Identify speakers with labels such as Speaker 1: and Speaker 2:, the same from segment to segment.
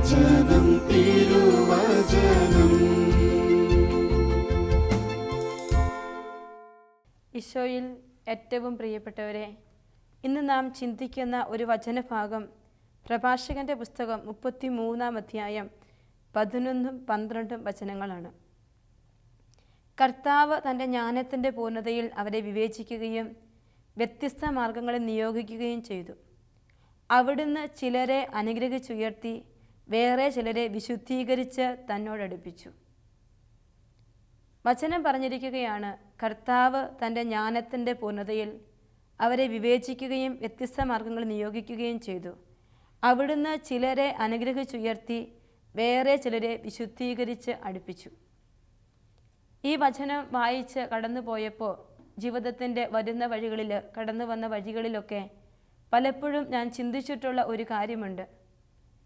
Speaker 1: വചനം തിരുവചനം.
Speaker 2: ഈശോയിൽ ഏറ്റവും പ്രിയപ്പെട്ടവരെ, ഇന്ന് നാം ചിന്തിക്കുന്ന ഒരു വചനഭാഗം പ്രഭാഷകന്റെ പുസ്തകം 33-ാം അധ്യായം 11-12 വചനങ്ങളാണ്. കർത്താവ് തൻ്റെ ജ്ഞാനത്തിൻ്റെ പൂർണ്ണതയിൽ അവരെ വിവേചിക്കുകയും വ്യത്യസ്ത മാർഗങ്ങളിൽ നിയോഗിക്കുകയും ചെയ്തു. അവിടുന്ന് ചിലരെ അനുഗ്രഹിച്ചുയർത്തി വേറെ ചിലരെ വിശുദ്ധീകരിച്ച് തന്നോടടുപ്പിച്ചു. വചനം പറഞ്ഞിരിക്കുകയാണ്, കർത്താവ് തൻ്റെ ജ്ഞാനത്തിൻ്റെ പൂർണ്ണതയിൽ അവരെ വിവേചിക്കുകയും വ്യത്യസ്ത മാർഗങ്ങളിൽ നിയോഗിക്കുകയും ചെയ്തു. അവിടുന്ന് ചിലരെ അനുഗ്രഹിച്ചുയർത്തി വേറെ ചിലരെ വിശുദ്ധീകരിച്ച് അടുപ്പിച്ചു. ഈ വചനം വായിച്ച് കടന്നു പോയപ്പോൾ ജീവിതത്തിൻ്റെ വരുന്ന വഴികളിൽ, കടന്നു വന്ന വഴികളിലൊക്കെ പലപ്പോഴും ഞാൻ ചിന്തിച്ചിട്ടുള്ള ഒരു കാര്യമുണ്ട്.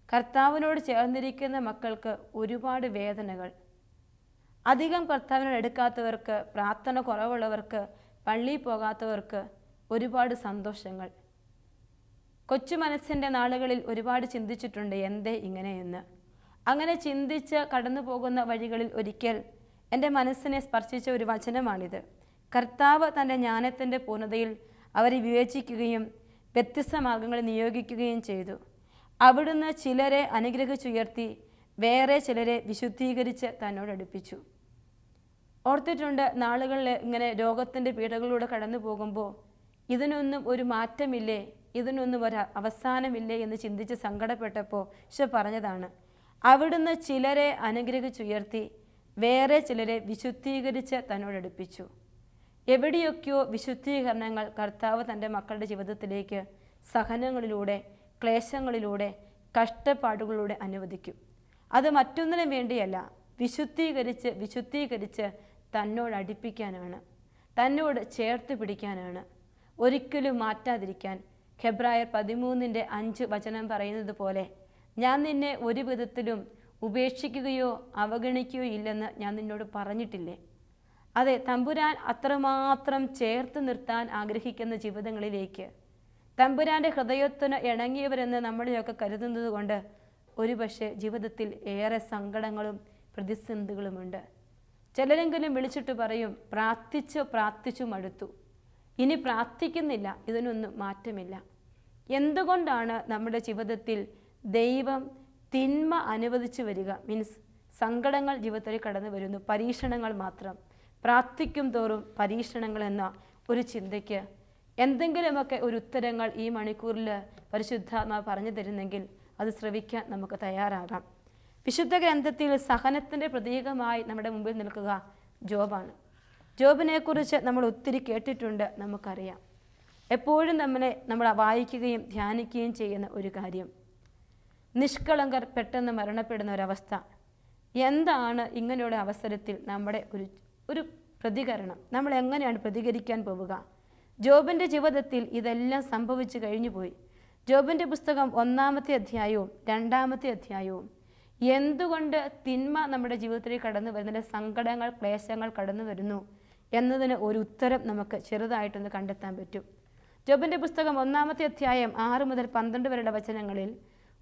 Speaker 2: കർത്താവിനോട് ചേർന്നിരിക്കുന്ന മക്കൾക്ക് ഒരുപാട് വേദനകൾ, അധികം കർത്താവിനോട് എടുക്കാത്തവർക്ക്, പ്രാർത്ഥന കുറവുള്ളവർക്ക്, പള്ളിയിൽ പോകാത്തവർക്ക് ഒരുപാട് സന്തോഷങ്ങൾ. കൊച്ചു മനസ്സിൻ്റെ നാളുകളിൽ ഒരുപാട് ചിന്തിച്ചിട്ടുണ്ട്, എന്തേ ഇങ്ങനെയെന്ന്. അങ്ങനെ ചിന്തിച്ച് കടന്നു പോകുന്ന വഴികളിൽ ഒരിക്കൽ എൻ്റെ മനസ്സിനെ സ്പർശിച്ച ഒരു വചനമാണിത്. കർത്താവ് തൻ്റെ ജ്ഞാനത്തിൻ്റെ പൂർണ്ണതയിൽ അവരെ വിവേചിക്കുകയും വ്യത്യസ്ത മാർഗങ്ങളിൽ നിയോഗിക്കുകയും ചെയ്തു. അവിടുന്ന് ചിലരെ അനുഗ്രഹിച്ചുയർത്തി വേറെ ചിലരെ വിശുദ്ധീകരിച്ച് തന്നോടടുപ്പിച്ചു. ഓർത്തിട്ടുണ്ട്, നാളുകളിൽ ഇങ്ങനെ രോഗത്തിൻ്റെ പീഡകളിലൂടെ കടന്നു പോകുമ്പോൾ ഇതിനൊന്നും ഒരു മാറ്റമില്ലേ, ഇതിനൊന്നും ഒരു അവസാനമില്ലേ എന്ന് ചിന്തിച്ച് സങ്കടപ്പെട്ടപ്പോൾ ഈശോ പറഞ്ഞതാണ്, അവിടുന്ന് ചിലരെ അനുഗ്രഹിച്ചുയർത്തി വേറെ ചിലരെ വിശുദ്ധീകരിച്ച് തന്നോടടുപ്പിച്ചു. എവിടെയൊക്കെയോ വിശുദ്ധീകരണങ്ങൾ കർത്താവ് തൻ്റെ മക്കളുടെ ജീവിതത്തിലേക്ക് സഹനങ്ങളിലൂടെ, ക്ലേശങ്ങളിലൂടെ, കഷ്ടപ്പാടുകളിലൂടെ അനുവദിക്കും. അത് മറ്റൊന്നിനും വേണ്ടിയല്ല, വിശുദ്ധീകരിച്ച് തന്നോടടുപ്പിക്കാനാണ്, തന്നോട് ചേർത്ത് പിടിക്കാനാണ്, ഒരിക്കലും മാറ്റാതിരിക്കാൻ. ഹെബ്രായർ 13:5 വചനം പറയുന്നത് പോലെ, ഞാൻ നിന്നെ ഒരു വിധത്തിലും ഉപേക്ഷിക്കുകയോ അവഗണിക്കുകയോ ഇല്ലെന്ന് ഞാൻ നിന്നോട് പറഞ്ഞിട്ടില്ലേ. അതെ, തമ്പുരാൻ അത്രമാത്രം ചേർത്ത് നിർത്താൻ ആഗ്രഹിക്കുന്ന ജീവിതങ്ങളിലേക്ക്, തമ്പുരാൻ്റെ ഹൃദയത്തിന് ഇണങ്ങിയവരെന്ന് നമ്മളെയൊക്കെ കരുതുന്നത് കൊണ്ട് ഒരുപക്ഷെ ജീവിതത്തിൽ ഏറെ സങ്കടങ്ങളും പ്രതിസന്ധികളുമുണ്ട്. ചിലരെങ്കിലും വിളിച്ചിട്ട് പറയും, പ്രാർത്ഥിച്ചു മടുത്തു, ഇനി പ്രാർത്ഥിക്കുന്നില്ല, ഇതിനൊന്നും മാറ്റമില്ല. എന്തുകൊണ്ടാണ് നമ്മുടെ ജീവിതത്തിൽ ദൈവം തിന്മ അനുവദിച്ചു വരിക? മീൻസ് സങ്കടങ്ങൾ ജീവിതത്തിൽ കടന്നു വരുന്നു, പരീക്ഷണങ്ങൾ മാത്രം. പ്രാർത്ഥിക്കും തോറും പരീക്ഷണങ്ങൾ എന്ന ഒരു ചിന്തയ്ക്ക് എന്തെങ്കിലുമൊക്കെ ഒരു ഉത്തരങ്ങൾ ഈ മണിക്കൂറിൽ പരിശുദ്ധാത്മാവ് പറഞ്ഞു തരുന്നെങ്കിൽ അത് ശ്രവിക്കാൻ നമുക്ക് തയ്യാറാകാം. വിശുദ്ധ ഗ്രന്ഥത്തിൽ സഹനത്തിൻ്റെ പ്രതീകമായി നമ്മുടെ മുമ്പിൽ നിൽക്കുക ജോബാണ്. ജോബിനെക്കുറിച്ച് നമ്മൾ ഒത്തിരി കേട്ടിട്ടുണ്ട്, നമുക്കറിയാം. എപ്പോഴും നമ്മൾ വായിക്കുകയും ധ്യാനിക്കുകയും ചെയ്യുന്ന ഒരു കാര്യം, നിഷ്കളങ്കർ പെട്ടെന്ന് മരണപ്പെടുന്ന ഒരവസ്ഥ. എന്താണ് ഇങ്ങനെയുള്ള അവസരത്തിൽ നമ്മുടെ ഒരു പ്രതികരണം? നമ്മൾ എങ്ങനെയാണ് പ്രതികരിക്കാൻ പോവുക? ജോബിൻ്റെ ജീവിതത്തിൽ ഇതെല്ലാം സംഭവിച്ചു കഴിഞ്ഞു പോയി. ജോബിൻ്റെ പുസ്തകം 1-ാമത്തെ അധ്യായവും 2-ാമത്തെ അധ്യായവും എന്തുകൊണ്ട് തിന്മ നമ്മുടെ ജീവിതത്തിൽ കടന്നു വരുന്നതിൻ്റെ സങ്കടങ്ങൾ, ക്ലേശങ്ങൾ കടന്നു വരുന്നു എന്നതിന് ഒരു ഉത്തരം നമുക്ക് ചെറുതായിട്ടൊന്ന് കണ്ടെത്താൻ പറ്റും. ജോബിൻ്റെ പുസ്തകം 1-ാമത്തെ അധ്യായം 6 മുതൽ 12 വരെയുള്ള വചനങ്ങളിൽ,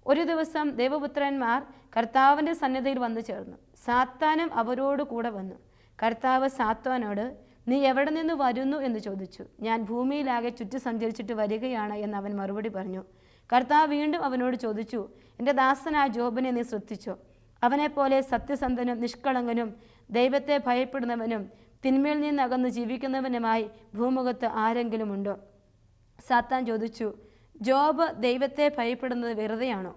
Speaker 2: ഒരു ദിവസം ദേവപുത്രന്മാർ കർത്താവിൻ്റെ സന്നിധിയിൽ വന്നു ചേർന്നു. സാത്താനും അവരോട് കൂടെ വന്നു. കർത്താവ് സാത്താനോട്, നീ എവിടെ നിന്ന് വരുന്നു എന്ന് ചോദിച്ചു. ഞാൻ ഭൂമിയിലാകെ ചുറ്റി സഞ്ചരിച്ചിട്ട് വരികയാണ് എന്ന് അവൻ മറുപടി പറഞ്ഞു. കർത്താവ് വീണ്ടും അവനോട് ചോദിച്ചു, എൻ്റെ ദാസനായ ജോബിനെ നീ ശ്രദ്ധിച്ചോ? അവനെപ്പോലെ സത്യസന്ധനും നിഷ്കളങ്കനും ദൈവത്തെ ഭയപ്പെടുന്നവനും തിന്മയിൽ നിന്നകന്ന് ജീവിക്കുന്നവനുമായി ഭൂമുഖത്ത് ആരെങ്കിലും ഉണ്ടോ? സാത്താൻ ചോദിച്ചു, ജോബ് ദൈവത്തെ ഭയപ്പെടുന്നത് വെറുതെയാണോ?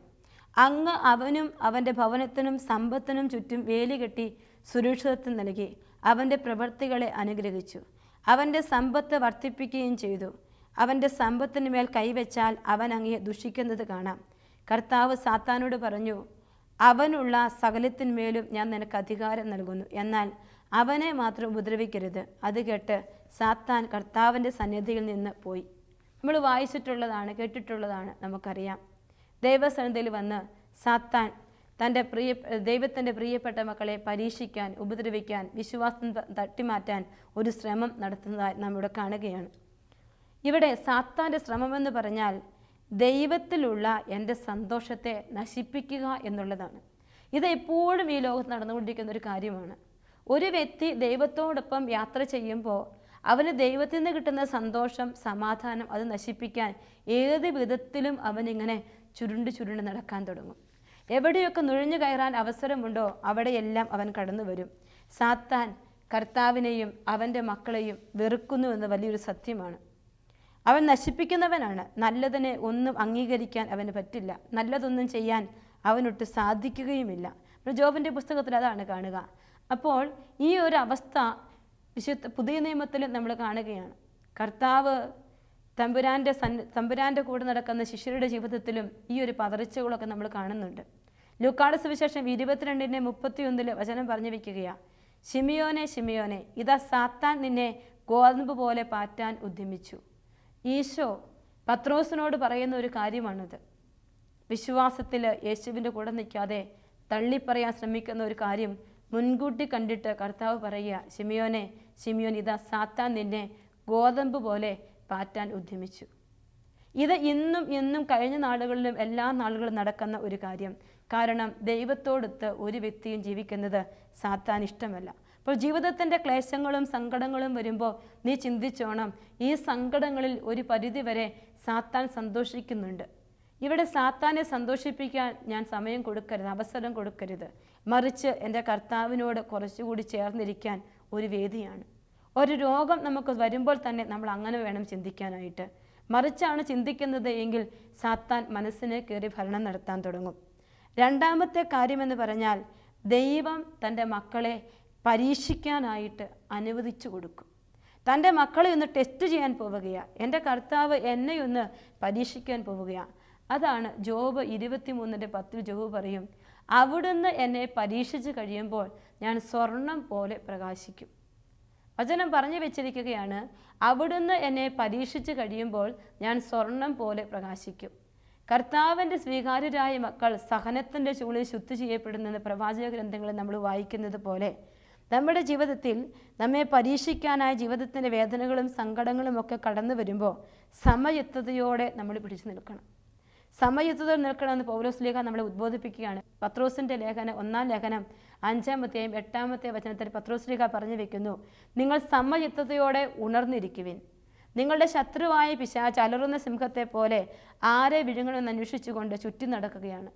Speaker 2: അങ്ങ് അവനും അവൻ്റെ ഭവനത്തിനും സമ്പത്തിനും ചുറ്റും വേലി കെട്ടി സുരക്ഷിതത്വം നൽകി അവൻ്റെ പ്രവൃത്തികളെ അനുഗ്രഹിച്ചു. അവൻ്റെ സമ്പത്ത് വർദ്ധിപ്പിക്കുകയും ചെയ്തു. അവൻ്റെ സമ്പത്തിന് മേൽ കൈവച്ചാൽ അവൻ അങ്ങയെ ദുഷിക്കുന്നത് കാണാം. കർത്താവ് സാത്താനോട് പറഞ്ഞു, അവനുള്ള സകലത്തിന്മേലും ഞാൻ നിനക്ക് അധികാരം നൽകുന്നു, എന്നാൽ അവനെ മാത്രം ഉപദ്രവിക്കരുത്. അത് കേട്ട് സാത്താൻ കർത്താവിൻ്റെ സന്നിധിയിൽ നിന്ന് പോയി. നമ്മൾ വായിച്ചിട്ടുള്ളതാണ്, കേട്ടിട്ടുള്ളതാണ്, നമുക്കറിയാം. ദൈവസന്നിധിയിൽ വന്ന് സാത്താൻ ദൈവത്തിൻ്റെ പ്രിയപ്പെട്ട മക്കളെ പരീക്ഷിക്കാൻ, ഉപദ്രവിക്കാൻ, വിശ്വാസം തട്ടിമാറ്റാൻ ഒരു ശ്രമം നടത്തുന്നതായി നാം ഇവിടെ കാണുകയാണ്. ഇവിടെ സാത്താൻ്റെ ശ്രമമെന്ന് പറഞ്ഞാൽ ദൈവത്തിലുള്ള എൻ്റെ സന്തോഷത്തെ നശിപ്പിക്കുക എന്നുള്ളതാണ്. ഇത് എപ്പോഴും ഈ ലോകത്ത് നടന്നുകൊണ്ടിരിക്കുന്ന ഒരു കാര്യമാണ്. ഒരു വ്യക്തി ദൈവത്തോടൊപ്പം യാത്ര ചെയ്യുമ്പോൾ അവന് ദൈവത്തിൽ നിന്ന് കിട്ടുന്ന സന്തോഷം, സമാധാനം അത് നശിപ്പിക്കാൻ ഏത് വിധത്തിലും അവനിങ്ങനെ ചുരുണ്ട് നടക്കാൻ തുടങ്ങും. എവിടെയൊക്കെ നുഴഞ്ഞു കയറാൻ അവസരമുണ്ടോ അവിടെയെല്ലാം അവൻ കടന്നു വരും. സാത്താൻ കർത്താവിനെയും അവൻ്റെ മക്കളെയും വെറുക്കുന്നു എന്ന വലിയൊരു സത്യമാണ്. അവൻ നശിപ്പിക്കുന്നവനാണ്. നല്ലതിനെ ഒന്നും അംഗീകരിക്കാൻ അവന് പറ്റില്ല. നല്ലതൊന്നും ചെയ്യാൻ അവനൊട്ട് സാധിക്കുകയുമില്ല. ജോബിൻ്റെ പുസ്തകത്തിൽ അതാണ് കാണുക. അപ്പോൾ ഈ ഒരു അവസ്ഥ പുതിയ നിയമത്തിൽ നമ്മൾ കാണുകയാണ്. കർത്താവ് തമ്പുരാൻ്റെ കൂടെ നടക്കുന്ന ശിഷ്യരുടെ ജീവിതത്തിലും ഈ ഒരു പതറിച്ചകളൊക്കെ നമ്മൾ കാണുന്നുണ്ട്. ലൂക്കായുടെ സുവിശേഷം 22:31 വചനം പറഞ്ഞു വയ്ക്കുകയാണ്, ശിമിയോനെ ശിമിയോനെ, ഇതാ സാത്താൻ നിന്നെ ഗോതമ്പ് പോലെ പാറ്റാൻ ഉദ്യമിച്ചു. ഈശോ പത്രോസിനോട് പറയുന്ന ഒരു കാര്യമാണിത്. വിശ്വാസത്തിൽ യേശുവിൻ്റെ കൂടെ നിൽക്കാതെ തള്ളിപ്പറയാൻ ശ്രമിക്കുന്ന ഒരു കാര്യം മുൻകൂട്ടി കണ്ടിട്ട് കർത്താവ് പറയുക, ശിമിയോനെ ശിമിയോൻ, ഇതാ സാത്താൻ നിന്നെ ഗോതമ്പ് പോലെ പാറ്റാൻ ഉദ്യമിച്ചു. ഇത് ഇന്നും കഴിഞ്ഞ നാളുകളിലും എല്ലാ നാളുകളും നടക്കുന്ന ഒരു കാര്യം. കാരണം ദൈവത്തോടൊത്ത് ഒരു വ്യക്തിയും ജീവിക്കുന്നത് സാത്താൻ ഇഷ്ടമല്ല. അപ്പോൾ ജീവിതത്തിൻ്റെ ക്ലേശങ്ങളും സങ്കടങ്ങളും വരുമ്പോൾ നീ ചിന്തിച്ചോണം, ഈ സങ്കടങ്ങളിൽ ഒരു പരിധിവരെ സാത്താൻ സന്തോഷിക്കുന്നുണ്ട്. ഇവിടെ സാത്താനെ സന്തോഷിപ്പിക്കാൻ ഞാൻ സമയം കൊടുക്കരുത്, അവസരം കൊടുക്കരുത്. മറിച്ച് എൻ്റെ കർത്താവിനോട് കുറച്ചുകൂടി ചേർന്നിരിക്കാൻ ഒരു വേദിയാണ്. ഒരു രോഗം നമുക്ക് വരുമ്പോൾ തന്നെ നമ്മൾ അങ്ങനെ വേണം ചിന്തിക്കാനായിട്ട്. മറിച്ചാണ് ചിന്തിക്കുന്നത് എങ്കിൽ സാത്താൻ മനസ്സിനെ കയറി ഭരണം നടത്താൻ തുടങ്ങും. രണ്ടാമത്തെ കാര്യമെന്ന് പറഞ്ഞാൽ, ദൈവം തൻ്റെ മക്കളെ പരീക്ഷിക്കാനായിട്ട് അനുവദിച്ചു കൊടുക്കും. തൻ്റെ മക്കളെ ഒന്ന് ടെസ്റ്റ് ചെയ്യാൻ പോവുകയാണ്. എൻ്റെ കർത്താവ് എന്നെ ഒന്ന് പരീക്ഷിക്കാൻ പോവുകയാണ്. അതാണ് ജോബ് 23:10 ജോബ് പറയും, അവിടുന്ന് എന്നെ പരീക്ഷിച്ച് കഴിയുമ്പോൾ ഞാൻ സ്വർണം പോലെ പ്രകാശിക്കും. വചനം പറഞ്ഞു വെച്ചിരിക്കുകയാണ്, അവിടുന്ന് എന്നെ പരീക്ഷിച്ച് കഴിയുമ്പോൾ ഞാൻ സ്വർണം പോലെ പ്രകാശിക്കും. കർത്താവിൻ്റെ സ്വീകാര്യരായ മക്കൾ സഹനത്തിൻ്റെ ചൂളിൽ ശുദ്ധി ചെയ്യപ്പെടുന്നത് പ്രവാചക ഗ്രന്ഥങ്ങളിൽ നമ്മൾ വായിക്കുന്നത് പോലെ നമ്മുടെ ജീവിതത്തിൽ നമ്മെ പരീക്ഷിക്കാനായ ജീവിതത്തിൻ്റെ വേദനകളും സങ്കടങ്ങളും ഒക്കെ കടന്നു വരുമ്പോൾ സമയുക്തതയോടെ നമ്മൾ പിടിച്ചു നിൽക്കണം. സമയുക്തത നിൽക്കണമെന്ന് പൗലോസ് നമ്മളെ ഉദ്ബോധിപ്പിക്കുകയാണ്. പത്രോസിൻ്റെ ലേഖനം 1-ാം ലേഖനം 5-ാമത്തെയും 8-ാമത്തെ വചനത്തിൽ പത്രോസ് പറഞ്ഞു വയ്ക്കുന്നു, നിങ്ങൾ സമയുക്തതയോടെ ഉണർന്നിരിക്കുവിൻ. നിങ്ങളുടെ ശത്രുവായ പിശാച് അലറുന്ന സിംഹത്തെ പോലെ ആരെ വിഴുങ്ങണമെന്ന് അന്വേഷിച്ചുകൊണ്ട് ചുറ്റി നടക്കുകയാണ്.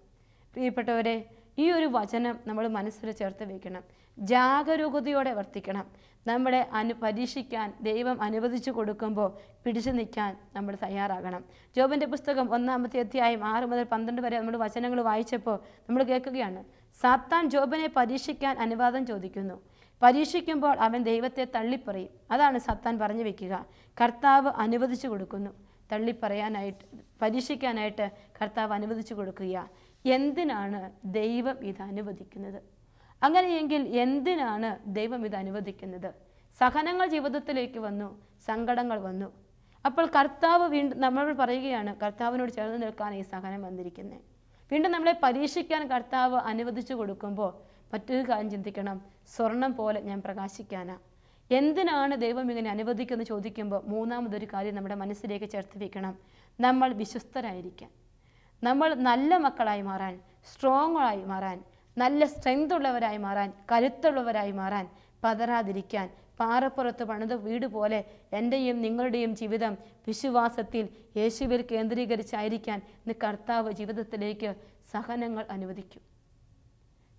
Speaker 2: പ്രിയപ്പെട്ടവരെ, ഈ ഒരു വചനം നമ്മൾ മനസ്സിൽ ചേർത്ത് വയ്ക്കണം. ജാഗരൂകതയോടെ വർത്തിക്കണം. നമ്മളെ പരീക്ഷിക്കാൻ ദൈവം അനുവദിച്ചു കൊടുക്കുമ്പോൾ പിടിച്ചു നിൽക്കാൻ നമ്മൾ തയ്യാറാകണം. ജോബിൻ്റെ പുസ്തകം 1-ാമത്തെ അധ്യായം 6 മുതൽ 12 വരെ നമ്മൾ വചനങ്ങൾ വായിച്ചപ്പോൾ നമ്മൾ കേൾക്കുകയാണ്, സാത്താൻ ജോബിനെ പരീക്ഷിക്കാൻ അനുവാദം ചോദിക്കുന്നു. പരീക്ഷിക്കുമ്പോൾ അവൻ ദൈവത്തെ തള്ളിപ്പറയും. അതാണ് സാത്താൻ പറഞ്ഞു വയ്ക്കുക. കർത്താവ് അനുവദിച്ചു കൊടുക്കുന്നു. തള്ളിപ്പറയാനായിട്ട്, പരീക്ഷിക്കാനായിട്ട് കർത്താവ് അനുവദിച്ചു കൊടുക്കുക. എന്തിനാണ് ദൈവം ഇത് അനുവദിക്കുന്നത്? അങ്ങനെയെങ്കിൽ എന്തിനാണ് ദൈവം ഇത് അനുവദിക്കുന്നത്? സഹനങ്ങൾ ജീവിതത്തിലേക്ക് വന്നു, സങ്കടങ്ങൾ വന്നു. അപ്പോൾ കർത്താവ് വീണ്ടും നമ്മൾ പറയുകയാണ്, കർത്താവിനോട് ചേർന്ന് നിൽക്കാൻ ഈ സഹനം വന്നിരിക്കുന്നത്. വീണ്ടും നമ്മളെ പരീക്ഷിക്കാൻ കർത്താവ് അനുവദിച്ചു കൊടുക്കുമ്പോൾ മറ്റൊരു കാര്യം ചിന്തിക്കണം, സ്വർണം പോലെ ഞാൻ പ്രകാശിക്കാനാ. എന്തിനാണ് ദൈവം ഇങ്ങനെ അനുവദിക്കുന്നത് ചോദിക്കുമ്പോൾ മൂന്നാമതൊരു കാര്യം നമ്മുടെ മനസ്സിലേക്ക് ചേർത്ത് വയ്ക്കണം, നമ്മൾ വിശ്വസ്തരായിരിക്കാൻ, നമ്മൾ നല്ല മക്കളായി മാറാൻ, സ്ട്രോങ് ആയി മാറാൻ, നല്ല സ്ട്രെങ്ത് ഉള്ളവരായി മാറാൻ, കരുത്തുള്ളവരായി മാറാൻ, പതറാതിരിക്കാൻ. പാറപ്പുറത്ത് പണിത വീട് പോലെ എൻ്റെയും നിങ്ങളുടെയും ജീവിതം വിശ്വാസത്തിൽ യേശുവിൽ കേന്ദ്രീകരിച്ചായിരിക്കാൻ ഇന്ന് കർത്താവ് ജീവിതത്തിലേക്ക് സഹനങ്ങൾ അനുവദിക്കും.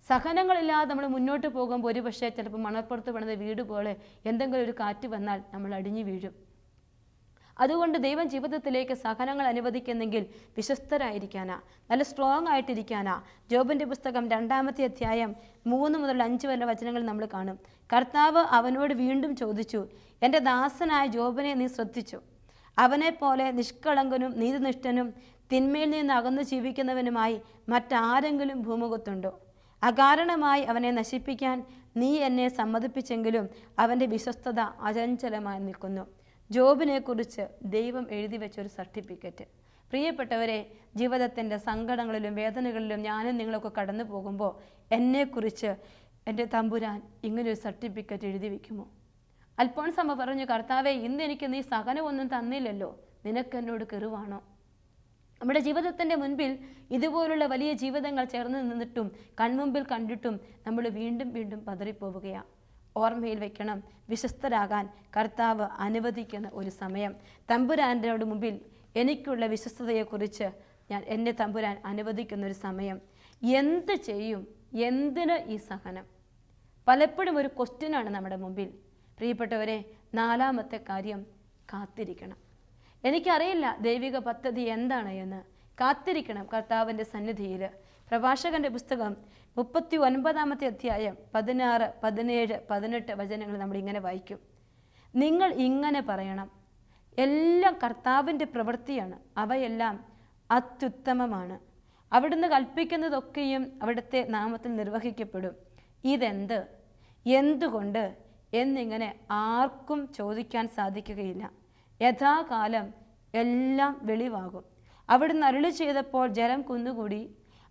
Speaker 2: സഹനങ്ങളില്ലാതെ നമ്മൾ മുന്നോട്ട് പോകുമ്പോൾ ഒരു പക്ഷേ ചിലപ്പോൾ മണപ്പുറത്ത് പണിത വീട് പോലെ എന്തെങ്കിലും ഒരു കാറ്റ് വന്നാൽ നമ്മൾ അടിഞ്ഞു വീഴും. അതുകൊണ്ട് ദൈവം ജീവിതത്തിലേക്ക് സഹനങ്ങൾ അനുവദിക്കുന്നെങ്കിൽ വിശ്വസ്തരായിരിക്കാനാ, നല്ല സ്ട്രോങ് ആയിട്ടിരിക്കാനാ. ജോബിൻ്റെ പുസ്തകം 2-ാമത്തെ അധ്യായം 3 മുതൽ 5 വരെ വചനങ്ങൾ നമ്മൾ കാണും. കർത്താവ് അവനോട് വീണ്ടും ചോദിച്ചു, എൻ്റെ ദാസനായ ജോബിനെ നീ ശ്രദ്ധിച്ചു. അവനെപ്പോലെ നിഷ്കളങ്കനും നീതിനിഷ്ഠനും തിന്മയിൽ നിന്ന് അകന്നു ജീവിക്കുന്നവനുമായി മറ്റാരെങ്കിലും ഭൂമുഖത്തുണ്ടോ? അകാരണമായി അവനെ നശിപ്പിക്കാൻ നീ എന്നെ സമ്മതിപ്പിച്ചെങ്കിലും അവൻ്റെ വിശ്വസ്തത അചഞ്ചലമായി നിൽക്കുന്നു. ജോബിനെക്കുറിച്ച് ദൈവം എഴുതി വെച്ചൊരു സർട്ടിഫിക്കറ്റ്. പ്രിയപ്പെട്ടവരെ, ജീവിതത്തിൻ്റെ സങ്കടങ്ങളിലും വേദനകളിലും ഞാനും നിങ്ങളൊക്കെ കടന്നു പോകുമ്പോൾ എന്നെക്കുറിച്ച് എൻ്റെ തമ്പുരാൻ ഇങ്ങനൊരു സർട്ടിഫിക്കറ്റ് എഴുതി വയ്ക്കുമോ? അൽഫോൻസാമ്മ പറഞ്ഞു, കർത്താവേ, ഇന്ന് എനിക്ക് നീ സഹനമൊന്നും തന്നില്ലല്ലോ, നിനക്കെന്നോട് കെറുവാണോ? നമ്മുടെ ജീവിതത്തിൻ്റെ മുൻപിൽ ഇതുപോലുള്ള വലിയ ജീവിതങ്ങൾ ചേർന്ന് നിന്നിട്ടും കൺമുമ്പിൽ കണ്ടിട്ടും നമ്മൾ വീണ്ടും വീണ്ടും പതറിപ്പോവുകയാണ്. ഓർമ്മയിൽ വയ്ക്കണം, വിശ്വസ്തരാകാൻ കർത്താവ് അനുവദിക്കുന്ന ഒരു സമയം. തമ്പുരാൻ്റെ മുമ്പിൽ എനിക്കുള്ള വിശ്വസ്തതയെക്കുറിച്ച് എന്നെ തമ്പുരാൻ അനുവദിക്കുന്ന ഒരു സമയം. എന്ത് ചെയ്യും? എന്തിന് ഈ സഹനം? പലപ്പോഴും ഒരു ക്വസ്റ്റ്യനാണ് നമ്മുടെ മുമ്പിൽ. പ്രിയപ്പെട്ടവരെ, നാലാമത്തെ കാര്യം, കാത്തിരിക്കണം. എനിക്കറിയില്ല ദൈവിക പദ്ധതി എന്താണ് എന്ന്. കാത്തിരിക്കണം കർത്താവിൻ്റെ സന്നിധിയിൽ. പ്രഭാഷകൻ്റെ പുസ്തകം 39-ാമത്തെ അധ്യായം 16, 17, 18 വചനങ്ങൾ നമ്മളിങ്ങനെ വായിക്കും. നിങ്ങൾ ഇങ്ങനെ പറയണം, എല്ലാം കർത്താവിൻ്റെ പ്രവൃത്തിയാണ്, അവയെല്ലാം അത്യുത്തമമാണ്. അവിടുന്ന് കൽപ്പിക്കുന്നതൊക്കെയും അവിടുത്തെ നാമത്തിൽ നിർവഹിക്കപ്പെടും. ഇതെന്ത്, എന്തുകൊണ്ട് എന്നിങ്ങനെ ആർക്കും ചോദിക്കാൻ സാധിക്കുകയില്ല. യഥാകാലം എല്ലാം വെളിവാകും. അവിടുന്ന് അരുളി ചെയ്തപ്പോൾ ജലം കുന്നുകൂടി,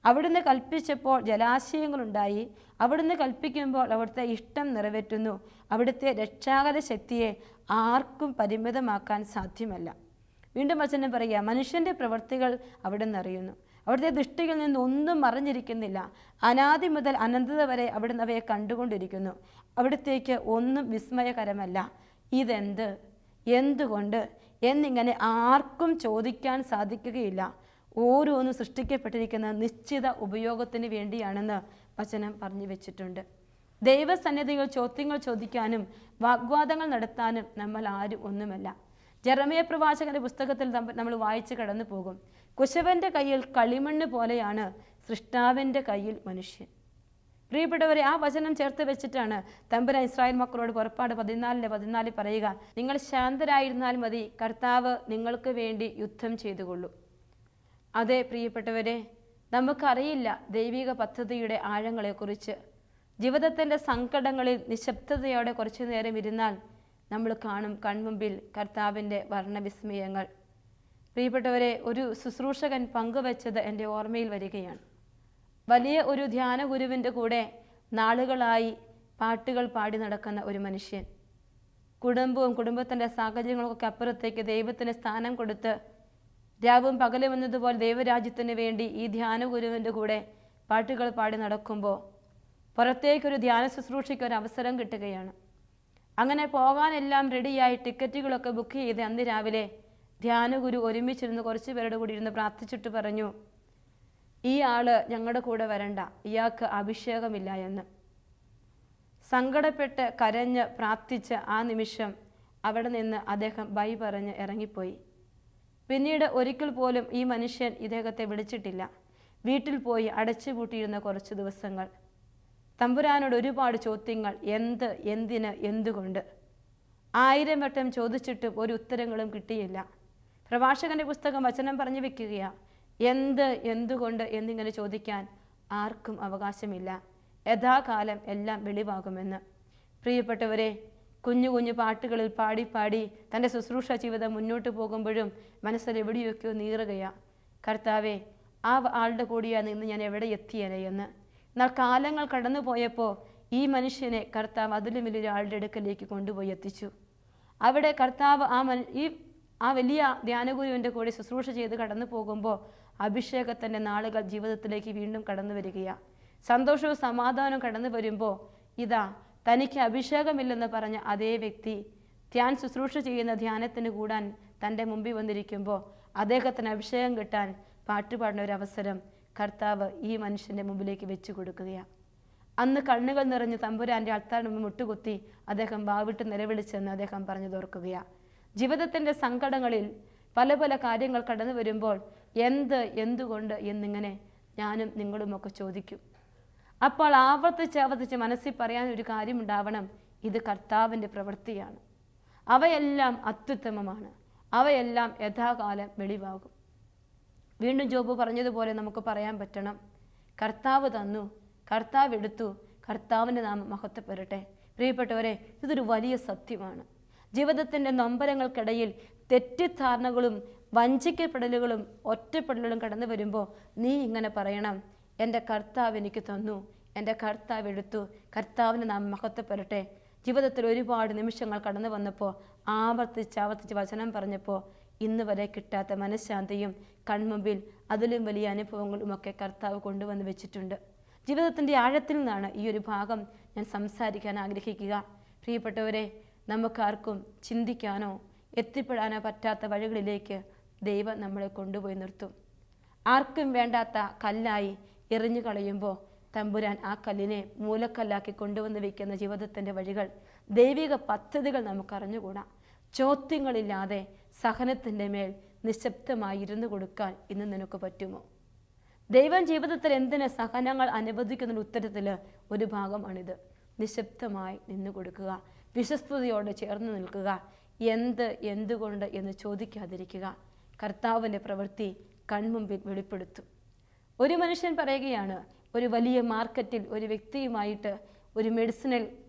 Speaker 2: അവിടുന്ന് കൽപ്പിച്ചപ്പോൾ ജലാശയങ്ങളുണ്ടായി. അവിടുന്ന് കൽപ്പിക്കുമ്പോൾ അവിടുത്തെ ഇഷ്ടം നിറവേറ്റുന്നു. അവിടുത്തെ രക്ഷാകര ശക്തിയെ ആർക്കും പരിമിതമാക്കാൻ സാധ്യമല്ല. വീണ്ടും വചനം പറയുക, മനുഷ്യൻ്റെ പ്രവൃത്തികൾ അവിടുന്ന് അറിയുന്നു. അവിടുത്തെ ദൃഷ്ടിയിൽ നിന്ന് ഒന്നും മറഞ്ഞിരിക്കുന്നില്ല. അനാദി മുതൽ അനന്തത വരെ അവിടുന്ന് അവയെ കണ്ടുകൊണ്ടിരിക്കുന്നു. അവിടുത്തേക്ക് ഒന്നും വിസ്മയകരമല്ല. ഇതെന്ത്, എന്തുകൊണ്ട് എന്നിങ്ങനെ ആർക്കും ചോദിക്കാൻ സാധിക്കുകയില്ല. ഓരോന്നും സൃഷ്ടിക്കപ്പെട്ടിരിക്കുന്ന നിശ്ചിത ഉപയോഗത്തിന് വേണ്ടിയാണെന്ന് വചനം പറഞ്ഞു വെച്ചിട്ടുണ്ട്. ദൈവസന്നിധികൾ ചോദ്യങ്ങൾ ചോദിക്കാനും വാഗ്വാദങ്ങൾ നടത്താനും നമ്മൾ ആരും ഒന്നുമല്ല. ജെറമ്യ പ്രവാചകന്റെ പുസ്തകത്തിൽ നമ്മൾ വായിച്ച് കടന്നു പോകും. കുശവന്റെ കയ്യിൽ കളിമണ്ണ് പോലെയാണ് സൃഷ്ടാവിൻ്റെ കയ്യിൽ മനുഷ്യൻ. പ്രിയപ്പെട്ടവരെ, ആ വചനം ചേർത്ത് വെച്ചിട്ടാണ് തമ്പുരാൻ ഇസ്രായേൽ മക്കളോട് പുറപ്പാട് 14:14 പറയുക, നിങ്ങൾ ശാന്തരായിരുന്നാൽ മതി, കർത്താവ് നിങ്ങൾക്ക് വേണ്ടി യുദ്ധം ചെയ്തുകൊള്ളൂ. അതെ പ്രിയപ്പെട്ടവരെ, നമുക്കറിയില്ല ദൈവിക പദ്ധതിയുടെ ആഴങ്ങളെക്കുറിച്ച്. ജീവിതത്തിൻ്റെ സങ്കടങ്ങളിൽ നിശബ്ദതയോടെ കുറച്ചു നേരം ഇരുന്നാൽ നമ്മൾ കാണും കൺമുമ്പിൽ കർത്താവിൻ്റെ വർണ്ണവിസ്മയങ്ങൾ. പ്രിയപ്പെട്ടവരെ, ഒരു ശുശ്രൂഷകൻ പങ്കുവച്ചത് എൻ്റെ ഓർമ്മയിൽ വരികയാണ്. വലിയ ഒരു ധ്യാന ഗുരുവിൻ്റെ കൂടെ നാളുകളായി പാട്ടുകൾ പാടി നടക്കുന്ന ഒരു മനുഷ്യൻ. കുടുംബത്തിൻ്റെ സാഹചര്യങ്ങൾക്കൊക്കെ അപ്പുറത്തേക്ക് ദൈവത്തിന് സ്ഥാനം കൊടുത്ത് രാവും പകലും എന്നതുപോലെ ദൈവരാജ്യത്തിന് വേണ്ടി ഈ ധ്യാന ഗുരുവിൻ്റെ കൂടെ പാട്ടുകൾ പാടി നടക്കുമ്പോൾ പുറത്തേക്കൊരു ധ്യാന ശുശ്രൂഷയ്ക്ക് ഒരു അവസരം കിട്ടുകയാണ്. അങ്ങനെ പോകാനെല്ലാം റെഡിയായി ടിക്കറ്റുകളൊക്കെ ബുക്ക് ചെയ്ത് അന്ന് രാവിലെ ധ്യാനഗുരു ഒരുമിച്ചിരുന്ന് കുറച്ച് പേരുടെ കൂടി ഇരുന്ന് പ്രാർത്ഥിച്ചിട്ട് പറഞ്ഞു, ഈ ആള് ഞങ്ങളുടെ കൂടെ വരണ്ട, ഇയാൾക്ക് അഭിഷേകമില്ല എന്ന്. സങ്കടപ്പെട്ട് കരഞ്ഞ് പ്രാർത്ഥിച്ച് ആ നിമിഷം അവിടെ നിന്ന് അദ്ദേഹം ബൈ പറഞ്ഞ് ഇറങ്ങിപ്പോയി. പിന്നീട് ഒരിക്കൽ പോലും ഈ മനുഷ്യൻ ഇദ്ദേഹത്തെ വിളിച്ചിട്ടില്ല. വീട്ടിൽ പോയി അടച്ചുപൂട്ടിയിരുന്ന കുറച്ച് ദിവസങ്ങൾ. തമ്പുരാനോട് ഒരുപാട് ചോദ്യങ്ങൾ, എന്ത്, എന്തിന്, എന്തുകൊണ്ട്. 1000 വട്ടം ചോദിച്ചിട്ടും ഒരു ഉത്തരങ്ങളും കിട്ടിയില്ല. പ്രഭാഷകന്റെ പുസ്തകം വചനം പറഞ്ഞു വെക്കുകയാണ്, എന്ത്, എന്തുകൊണ്ട് എന്നിങ്ങനെ ചോദിക്കാൻ ആർക്കും അവകാശമില്ല. യഥാകാലം എല്ലാം വെളിവാകുമെന്ന്. പ്രിയപ്പെട്ടവരെ, കുഞ്ഞു കുഞ്ഞു പാട്ടുകളിൽ പാടി പാടി തൻ്റെ ശുശ്രൂഷ ജീവിതം മുന്നോട്ട് പോകുമ്പോഴും മനസ്സിൽ എവിടെയൊക്കെയോ നീറുകയാണ്. കർത്താവെ, ആ ആളുടെ കൂടിയാണ് നിന്ന് ഞാൻ എവിടെ എത്തിയേനെ എന്ന്. എന്നാൽ കാലങ്ങൾ കടന്നു പോയപ്പോൾ ഈ മനുഷ്യനെ കർത്താവ് അതിലും വലിയൊരാളുടെ അടുക്കലേക്ക് കൊണ്ടുപോയി എത്തിച്ചു. അവിടെ കർത്താവ് ആ വലിയ ധ്യാനഗുരുവിൻ്റെ കൂടെ ശുശ്രൂഷ ചെയ്ത് കടന്നു പോകുമ്പോൾ അഭിഷേകത്തിൻ്റെ നാളുകൾ ജീവിതത്തിലേക്ക് വീണ്ടും കടന്നു വരികയാണ്. സന്തോഷവും സമാധാനവും കടന്നു വരുമ്പോൾ ഇതാ തനിക്ക് അഭിഷേകമില്ലെന്ന് പറഞ്ഞ അതേ വ്യക്തി ശുശ്രൂഷ ചെയ്യുന്ന ധ്യാനത്തിന് കൂടാൻ തൻ്റെ മുമ്പിൽ വന്നിരിക്കുമ്പോൾ അദ്ദേഹത്തിന് അഭിഷേകം കിട്ടാൻ പാട്ടുപാടുന്ന ഒരവസരം കർത്താവ് ഈ മനുഷ്യൻ്റെ മുമ്പിലേക്ക് വെച്ചു കൊടുക്കുകയാണ്. അന്ന് കണ്ണുകൾ നിറഞ്ഞ് തമ്പുരാൻ്റെ അൾത്താറിന് മുമ്പ് മുട്ടുകുത്തി അദ്ദേഹം വാവിട്ട് നിലവിളിച്ചെന്ന് അദ്ദേഹം പറഞ്ഞു തോർക്കുകയാണ്. ജീവിതത്തിൻ്റെ സങ്കടങ്ങളിൽ പല പല കാര്യങ്ങൾ കടന്നു വരുമ്പോൾ എന്ത്, എന്തുകൊണ്ട് എന്നിങ്ങനെ ഞാനും നിങ്ങളുമൊക്കെ ചോദിക്കും. അപ്പോൾ ആവർത്തിച്ച് മനസ്സിൽ പറയാനൊരു കാര്യമുണ്ടാവണം, ഇത് കർത്താവിൻ്റെ പ്രവൃത്തിയാണ്. അവയെല്ലാം അത്യുത്തമമാണ്, അവയെല്ലാം യഥാകാലം വെളിവാകും. വീണ്ടും ജോബ് പറഞ്ഞതുപോലെ നമുക്ക് പറയാൻ പറ്റണം, കർത്താവ് തന്നു, കർത്താവ് എടുത്തു, കർത്താവിൻ്റെ നാമം മഹത്വപ്പെടട്ടെ. പ്രിയപ്പെട്ടവരെ, ഇതൊരു വലിയ സത്യമാണ്. ജീവിതത്തിൻ്റെ നൊമ്പരങ്ങൾക്കിടയിൽ തെറ്റിദ്ധാരണകളും വഞ്ചിക്കപ്പെടലുകളും ഒറ്റപ്പെടലുകളും കടന്നു വരുമ്പോൾ നീ ഇങ്ങനെ പറയണം, എൻ്റെ കർത്താവ് എനിക്ക് തന്നു, എൻ്റെ കർത്താവ് എടുത്തു, കർത്താവിൻ്റെ നാമം മഹത്വപ്പെടട്ടെ. ജീവിതത്തിൽ ഒരുപാട് നിമിഷങ്ങൾ കടന്നു വന്നപ്പോൾ ആവർത്തിച്ച് വചനം പറഞ്ഞപ്പോൾ ഇന്ന് വരെ കിട്ടാത്ത മനഃശാന്തിയും കൺമുമ്പിൽ അതിലും വലിയ അനുഭവങ്ങളുമൊക്കെ കർത്താവ് കൊണ്ടുവന്ന് വെച്ചിട്ടുണ്ട്. ജീവിതത്തിൻ്റെ ആഴത്തിൽ നിന്നാണ് ഈ ഒരു ഭാഗം ഞാൻ സംസാരിക്കാൻ ആഗ്രഹിക്കുക. പ്രിയപ്പെട്ടവരെ, നമുക്കാർക്കും ചിന്തിക്കാനോ എത്തിപ്പെടാനോ പറ്റാത്ത വഴികളിലേക്ക് ദൈവം നമ്മളെ കൊണ്ടുപോയി നിർത്തും. ആർക്കും വേണ്ടാത്ത കല്ലായി എറിഞ്ഞു കളയുമ്പോൾ തമ്പുരാൻ ആ കല്ലിനെ മൂലക്കല്ലാക്കി കൊണ്ടുവന്ന് വയ്ക്കുന്ന ജീവിതത്തിൻ്റെ വഴികൾ, ദൈവിക പദ്ധതികൾ നമുക്കറിഞ്ഞുകൂടാ. ചോദ്യങ്ങളില്ലാതെ സഹനത്തിൻ്റെ മേൽ നിശബ്ദമായി ഇരുന്നു കൊടുക്കാൻ ഇന്ന് നിനക്ക് പറ്റുമോ? ദൈവം ജീവിതത്തിൽ എന്തിന് സഹനങ്ങൾ അനുവദിക്കുന്ന ഉത്തരത്തിൽ ഒരു ഭാഗമാണിത്. നിശബ്ദമായി നിന്നു കൊടുക്കുക, വിശ്വസ്തയോടെ ചേർന്ന് നിൽക്കുക, എന്തുകൊണ്ട് എന്ന് ചോദിക്കാതിരിക്കുക. കർത്താവിൻ്റെ പ്രവൃത്തി കൺമുമ്പിൽ വെളിപ്പെടുത്തും. ഒരു മനുഷ്യൻ പറയുകയാണ്, ഒരു വലിയ മാർക്കറ്റിൽ ഒരു വ്യക്തിയുമായിട്ട് ഒരു മെഡിസിനൽ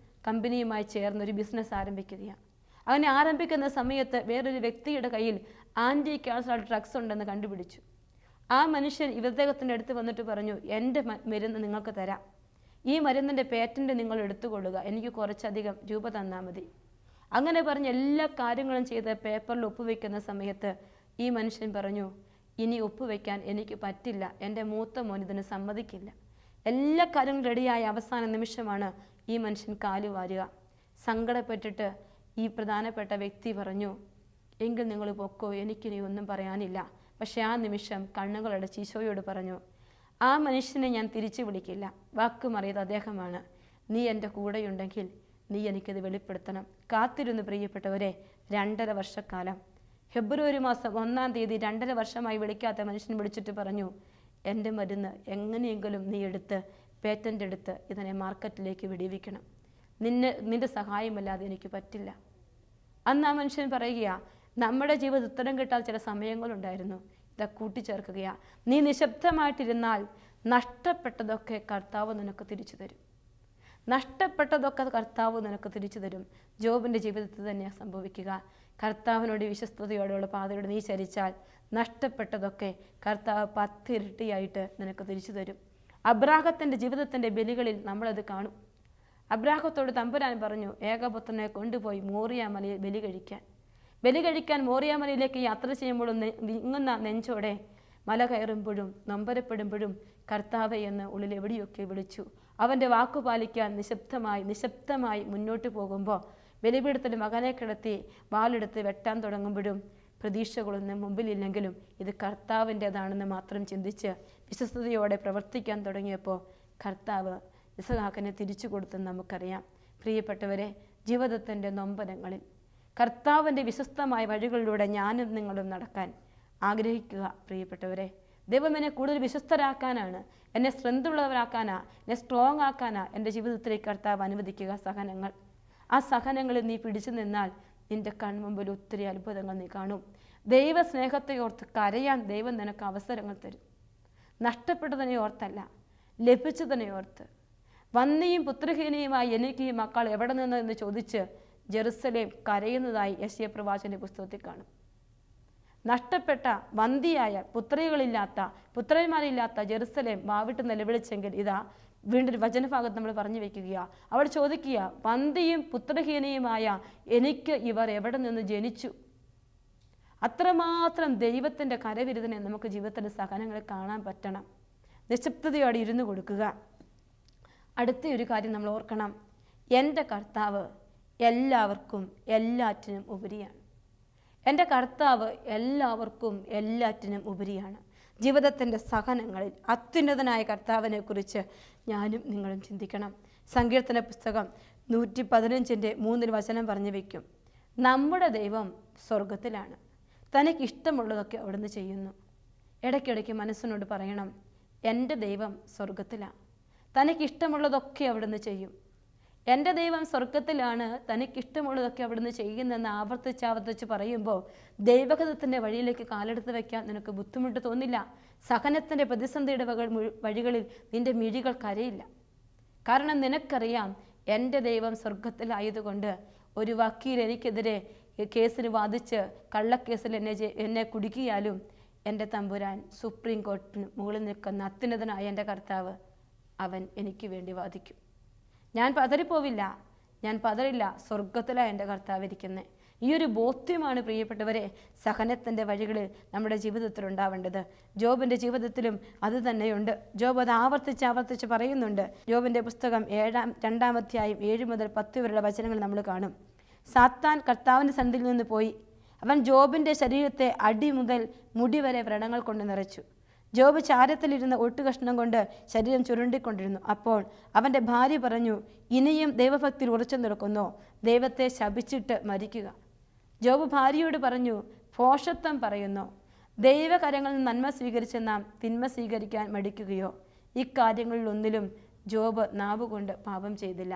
Speaker 2: കമ്പനിയുമായി ചേർന്ന് ഒരു ബിസിനസ് ആരംഭിക്കുകയാണ്. അങ്ങനെ ആരംഭിക്കുന്ന സമയത്ത് വേറൊരു വ്യക്തിയുടെ കയ്യിൽ ആൻറ്റി ക്യാൻസർ ഡ്രഗ്സ് ഉണ്ടെന്ന് കണ്ടുപിടിച്ചു. ആ മനുഷ്യൻ ഇദ്ദേഹത്തിൻ്റെ അടുത്ത് വന്നിട്ട് പറഞ്ഞു, എൻ്റെ മരുന്ന് നിങ്ങൾക്ക് തരാം, ഈ മരുന്നിൻ്റെ പേറ്റൻറ്റ് നിങ്ങൾ എടുത്തുകൊള്ളുക, എനിക്ക് കുറച്ചധികം രൂപ തന്നാൽ മതി. അങ്ങനെ പറഞ്ഞ് എല്ലാ കാര്യങ്ങളും ചെയ്ത് പേപ്പറിൽ ഒപ്പുവെക്കുന്ന സമയത്ത് ഈ മനുഷ്യൻ പറഞ്ഞു, ഇനി ഒപ്പുവെക്കാൻ എനിക്ക് പറ്റില്ല, എൻ്റെ മൂത്ത മോൻ ഇതിന് സമ്മതിക്കില്ല. എല്ലാ കാര്യങ്ങളും റെഡിയായ അവസാന നിമിഷമാണ് ഈ മനുഷ്യൻ കാലുവാരുക. സങ്കടപ്പെട്ടിട്ട് ഈ പ്രധാനപ്പെട്ട വ്യക്തി പറഞ്ഞു, എങ്കിൽ നിങ്ങൾ പൊക്കോ, എനിക്കിനി ഒന്നും പറയാനില്ല. പക്ഷെ ആ നിമിഷം കണ്ണുകളടച്ച് ഈശോയോട് പറഞ്ഞു, ആ മനുഷ്യനെ ഞാൻ തിരിച്ചു വിളിക്കില്ല, വാക്കുമറിയത് അദ്ദേഹമാണ്. നീ എൻ്റെ കൂടെയുണ്ടെങ്കിൽ നീ എനിക്കത് വെളിപ്പെടുത്തണം. കാത്തിരുന്ന് പ്രിയപ്പെട്ടവരെ, 2.5 വർഷക്കാലം. ഫെബ്രുവരി മാസം 1-ാം തീയതി 2.5 വർഷമായി വിളിക്കാത്ത മനുഷ്യൻ വിളിച്ചിട്ട് പറഞ്ഞു, എൻ്റെ മരുന്ന് എങ്ങനെയെങ്കിലും നീ എടുത്ത് പേറ്റൻ്റ് എടുത്ത് ഇതിനെ മാർക്കറ്റിലേക്ക് വിടിവിക്കണം, നിൻ്റെ സഹായമല്ലാതെ എനിക്ക് പറ്റില്ല. അന്ന് ആ മനുഷ്യൻ പറയുക, നമ്മുടെ ജീവിതത്തിൽ ഉത്തരം കിട്ടാത്ത ചില സമയങ്ങളുണ്ടായിരുന്നു, ഇതാ കൂട്ടിച്ചേർക്കുകയാ. നീ നിശബ്ദമായിട്ടിരുന്നാൽ നഷ്ടപ്പെട്ടതൊക്കെ കർത്താവ് നിനക്ക് തിരിച്ചു തരും. നഷ്ടപ്പെട്ടതൊക്കെ കർത്താവ് നിനക്ക് തിരിച്ചു തരും. ജോബിൻ്റെ ജീവിതത്തിൽ തന്നെയാണ് സംഭവിക്കുക. കർത്താവിനോട് വിശ്വസ്തയോടുള്ള പാതയോട് നീ ചരിച്ചാൽ നഷ്ടപ്പെട്ടതൊക്കെ കർത്താവ് 10 ഇരട്ടിയായിട്ട് നിനക്ക് തിരിച്ചു തരും. അബ്രാഹത്തിൻ്റെ ജീവിതത്തിൻ്റെ ബലികളിൽ നമ്മളത് കാണും. അബ്രാഹത്തോട് തമ്പുരാൻ പറഞ്ഞു, ഏകപുത്രനെ കൊണ്ടുപോയി മോറിയ മലയിൽ ബലി കഴിക്കാൻ മോറിയ മലയിലേക്ക് യാത്ര ചെയ്യുമ്പോഴും വിങ്ങുന്ന നെഞ്ചോടെ മല കയറുമ്പോഴും നൊമ്പരപ്പെടുമ്പോഴും കർത്താവെ എന്ന് ഉള്ളിൽ എവിടെയൊക്കെ വിളിച്ചു. അവൻ്റെ വാക്കു പാലിക്കാൻ നിശബ്ദമായി മുന്നോട്ട് പോകുമ്പോൾ ബലിപീഠത്തിൽ മകനെ കിടത്തി വാളെടുത്ത് വെട്ടാൻ തുടങ്ങുമ്പോഴും പ്രതീക്ഷകളൊന്നും മുമ്പിലില്ലെങ്കിലും ഇത് കർത്താവിൻ്റെതാണെന്ന് മാത്രം ചിന്തിച്ച് വിശ്വസ്തയോടെ പ്രവർത്തിക്കാൻ തുടങ്ങിയപ്പോൾ കർത്താവ് ഇസഹാക്കിനെ തിരിച്ചു കൊടുത്തെന്ന് നമുക്കറിയാം. പ്രിയപ്പെട്ടവരെ, ജീവിതത്തിൻ്റെ നൊമ്പരങ്ങളിൽ കർത്താവിൻ്റെ വിശ്വസ്തമായ വഴികളിലൂടെ ഞാനും നിങ്ങളും നടക്കാൻ ആഗ്രഹിക്കുക. പ്രിയപ്പെട്ടവരെ, ദൈവം എന്നെ കൂടുതൽ വിശ്വസ്തരാക്കാനാണ്, എന്നെ സ്ട്രെങ്തുള്ളവരാക്കാനാ, എന്നെ സ്ട്രോങ് ആക്കാനാ എൻ്റെ ജീവിതത്തിലേക്ക് കർത്താവ് അനുവദിക്കുക സഹനങ്ങൾ. ആ സഹനങ്ങളിൽ നീ പിടിച്ചു നിന്നാൽ നിൻ്റെ കൺമുമ്പിൽ ഒത്തിരി അത്ഭുതങ്ങൾ നീ കാണും. ദൈവ സ്നേഹത്തെ ഓർത്ത് കരയാൻ ദൈവം നിനക്ക് അവസരങ്ങൾ തരും. നഷ്ടപ്പെട്ടതിനെ ഓർത്തല്ല, ലഭിച്ചതിനെ ഓർത്ത്. വന്ദിയും പുത്രഹീനയുമായി എനിക്ക് ഈ മക്കൾ എവിടെ നിന്ന് എന്ന് ചോദിച്ച് ജെറുസലേം കരയുന്നതായി യെശയ്യാ പ്രവാചകന്റെ പുസ്തകത്തിൽ കാണും. നഷ്ടപ്പെട്ട വന്ദിയായ പുത്രന്മാരില്ലാത്ത ജെറുസലേം വാവിട്ട് നിലവിളിച്ചെങ്കിൽ ഇതാ വീണ്ടും ഒരു വചനഭാഗത്ത് നമ്മൾ പറഞ്ഞു വെക്കുകയാ. അവൾ ചോദിക്കുക, വന്ദിയും പുത്രഹീനയുമായ എനിക്ക് ഇവർ എവിടെ നിന്ന് ജനിച്ചു? അത്രമാത്രം ദൈവത്തിൻ്റെ കരവിരുതിനെ നമുക്ക് ജീവിതത്തിൻ്റെ സഹനങ്ങളെ കാണാൻ പറ്റണം. നിശബ്ദതയോടെ ഇരുന്നു കൊടുക്കുക. അടുത്ത ഒരു കാര്യം നമ്മൾ ഓർക്കണം, എൻ്റെ കർത്താവ് എല്ലാവർക്കും എല്ലാറ്റിനും ഉപരിയാണ്. എൻ്റെ കർത്താവ് എല്ലാറ്റിനും ഉപരിയാണ്. ജീവിതത്തിൻ്റെ സഹനങ്ങളിൽ അത്യുന്നതനായ കർത്താവിനെ കുറിച്ച് ഞാനും നിങ്ങളും ചിന്തിക്കണം. സങ്കീർത്തന പുസ്തകം 115:3 വചനം പറഞ്ഞു വയ്ക്കും, നമ്മുടെ ദൈവം സ്വർഗത്തിലാണ്, തനിക്ക് ഇഷ്ടമുള്ളതൊക്കെ അവിടുന്ന് ചെയ്യുന്നു. ഇടയ്ക്കിടയ്ക്ക് മനസ്സിനോട് പറയണം, എൻ്റെ ദൈവം സ്വർഗത്തിലാണ്, തനിക്കിഷ്ടമുള്ളതൊക്കെ അവിടുന്ന് ചെയ്യും. എൻ്റെ ദൈവം സ്വർഗത്തിലാണ്, തനിക്കിഷ്ടമുള്ളതൊക്കെ അവിടുന്ന് ചെയ്യുന്നെന്ന് ആവർത്തിച്ച് പറയുമ്പോൾ ദൈവഹിതത്തിൻ്റെ വഴിയിലേക്ക് കാലെടുത്ത് വയ്ക്കാൻ നിനക്ക് ബുദ്ധിമുട്ട് തോന്നില്ല. സഹനത്തിൻ്റെ പ്രതിസന്ധിയുടെ വഴികളിൽ നിൻ്റെ മിഴികൾ കരയില്ല. കാരണം നിനക്കറിയാം, എൻ്റെ ദൈവം സ്വർഗത്തിലായതുകൊണ്ട് ഒരു വക്കീൽ എനിക്കെതിരെ കേസിന് വാദിച്ച് കള്ളക്കേസിൽ എന്നെ കുടുക്കിയാലും എൻ്റെ തമ്പുരാൻ സുപ്രീം കോടതിന് മുകളിൽ നിൽക്കുന്ന അത്യുന്നതനായ എൻ്റെ കർത്താവ് അവൻ എനിക്ക് വേണ്ടി വാദിക്കും. ഞാൻ പതറിപ്പോവില്ല. ഞാൻ പതറില്ല, സ്വർഗത്തിലാണ് എൻ്റെ കർത്താവ് ഇരിക്കുന്നത്. ഈ ഒരു ബോധ്യമാണ് പ്രിയപ്പെട്ടവരെ സഹനത്തിൻ്റെ വഴികളിൽ നമ്മുടെ ജീവിതത്തിൽ ഉണ്ടാവേണ്ടത്. ജോബിൻ്റെ ജീവിതത്തിലും അത് തന്നെയുണ്ട്. ജോബ് അത് ആവർത്തിച്ച് പറയുന്നുണ്ട്. ജോബിൻ്റെ പുസ്തകം 2-ാം അധ്യായം 7 മുതൽ 10 വരെയുള്ള വചനങ്ങൾ നമ്മൾ കാണും. സാത്താൻ കർത്താവിൻ്റെ സന്നിധിയിൽ നിന്ന് പോയി. അവൻ ജോബിൻ്റെ ശരീരത്തെ അടി മുതൽ മുടി വരെ വ്രണങ്ങൾ കൊണ്ട് നിറച്ചു. ജോബ് ചാരത്തിലിരുന്ന ഒട്ടുകഷ്ണം കൊണ്ട് ശരീരം ചുരുണ്ടിക്കൊണ്ടിരുന്നു. അപ്പോൾ അവൻ്റെ ഭാര്യ പറഞ്ഞു, ഇനിയും ദൈവഭക്തിയിൽ ഉറച്ചു നിൽക്കുന്നോ? ദൈവത്തെ ശപിച്ചിട്ട് മരിക്കുക. ജോബ് ഭാര്യയോട് പറഞ്ഞു, ഭോഷത്വം പറയുന്നു. ദൈവകരങ്ങളിൽ നിന്ന് നന്മ സ്വീകരിച്ച് നാം തിന്മ സ്വീകരിക്കാൻ മടിക്കുകയോ? ഇക്കാര്യങ്ങളിലൊന്നിലും ജോബ് നാവുകൊണ്ട് പാപം ചെയ്തില്ല.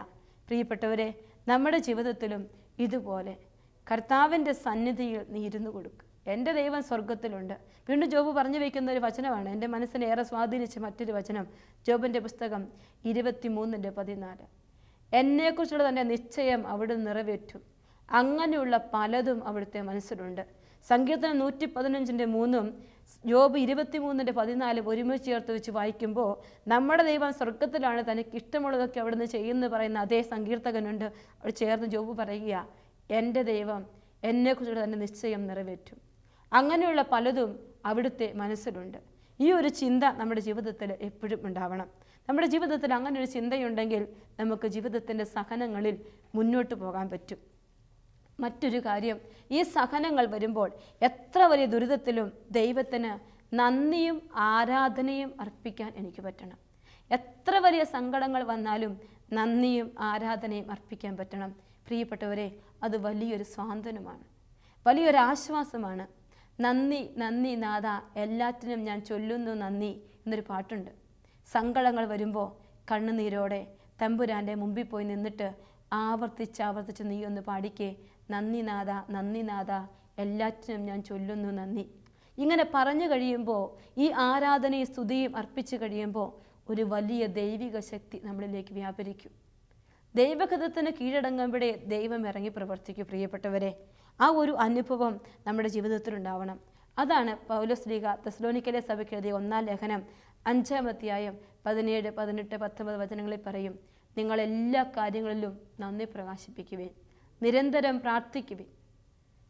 Speaker 2: പ്രിയപ്പെട്ടവരെ, നമ്മുടെ ജീവിതത്തിലും ഇതുപോലെ കർത്താവിൻ്റെ സന്നിധിയിൽ നീ ഇരുന്നു കൊടുക്കുക. എൻ്റെ ദൈവം സ്വർഗത്തിലുണ്ട്. വീണ്ടും ജോബ് പറഞ്ഞു വയ്ക്കുന്ന ഒരു വചനമാണ് എൻ്റെ മനസ്സിനെ ഏറെ സ്വാധീനിച്ച മറ്റൊരു വചനം. ജോബിൻ്റെ പുസ്തകം 23:14. എന്നെക്കുറിച്ചുള്ള തൻ്റെ നിശ്ചയം അവിടുന്ന് നിറവേറ്റും. അങ്ങനെയുള്ള പലതും അവിടുത്തെ മനസ്സിലുണ്ട്. സങ്കീർത്തനം 115:3 ജോബ് 23:14 ഒരുമിച്ച് ചേർത്ത് വെച്ച് വായിക്കുമ്പോൾ നമ്മുടെ ദൈവം സ്വർഗത്തിലാണ്, തനിക്ക് ഇഷ്ടമുള്ളതൊക്കെ അവിടുന്ന് ചെയ്യുന്നു പറയുന്ന അതേ സങ്കീർത്തകനുണ്ട്. അവിടെ ചേർന്ന് ജോബ് പറയുക, എൻ്റെ ദൈവം എന്നെക്കുറിച്ചുള്ള തൻ്റെ നിശ്ചയം നിറവേറ്റും. അങ്ങനെയുള്ള പലതും അവിടുത്തെ മനസ്സിലുണ്ട്. ഈ ഒരു ചിന്ത നമ്മുടെ ജീവിതത്തിൽ എപ്പോഴും ഉണ്ടാവണം. നമ്മുടെ ജീവിതത്തിൽ അങ്ങനെ ഒരു ചിന്തയുണ്ടെങ്കിൽ നമുക്ക് ജീവിതത്തിൻ്റെ സഹനങ്ങളിൽ മുന്നോട്ട് പോകാൻ പറ്റും. മറ്റൊരു കാര്യം, ഈ സഹനങ്ങൾ വരുമ്പോൾ എത്ര വലിയ ദുരിതത്തിലും ദൈവത്തിന് നന്ദിയും ആരാധനയും അർപ്പിക്കാൻ എനിക്ക് പറ്റണം. എത്ര വലിയ സങ്കടങ്ങൾ വന്നാലും നന്ദിയും ആരാധനയും അർപ്പിക്കാൻ പറ്റണം. പ്രിയപ്പെട്ടവരെ, അത് വലിയൊരു സ്വാന്തനമാണ്, വലിയൊരു ആശ്വാസമാണ്. നന്ദി നന്ദി നാഥ, എല്ലാറ്റിനും ഞാൻ ചൊല്ലുന്നു നന്ദി എന്നൊരു പാട്ടുണ്ട്. സങ്കടങ്ങൾ വരുമ്പോൾ കണ്ണുനീരോടെ തമ്പുരാൻ്റെ മുമ്പിൽ പോയി നിന്നിട്ട് ആവർത്തിച്ച് നീ ഒന്ന് പാടിക്കേ, നന്ദി നാഥ നന്ദി നാഥ, എല്ലാറ്റിനും ഞാൻ ചൊല്ലുന്നു നന്ദി. ഇങ്ങനെ പറഞ്ഞു കഴിയുമ്പോൾ, ഈ ആരാധനയും സ്തുതിയും അർപ്പിച്ചു കഴിയുമ്പോൾ ഒരു വലിയ ദൈവിക ശക്തി നമ്മളിലേക്ക് വ്യാപരിക്കും. ദൈവഹിതത്തിന് കീഴടങ്ങുമ്പോഴേ ദൈവം ഇറങ്ങി പ്രവർത്തിക്കും. പ്രിയപ്പെട്ടവരെ, ആ ഒരു അനുഭവം നമ്മുടെ ജീവിതത്തിൽ ഉണ്ടാവണം. അതാണ് പൗലോസ് തെസ്സലോനിക്കയിലെ സഭയ്ക്ക് എഴുതിയ 1-ാം ലേഖനം 5-ാം അധ്യായം 17, 18, 19 വചനങ്ങളിൽ പറയും, നിങ്ങളെല്ലാ കാര്യങ്ങളിലും നന്ദി പ്രകാശിപ്പിക്കുവിൻ, നിരന്തരം പ്രാർത്ഥിക്കുവിൻ.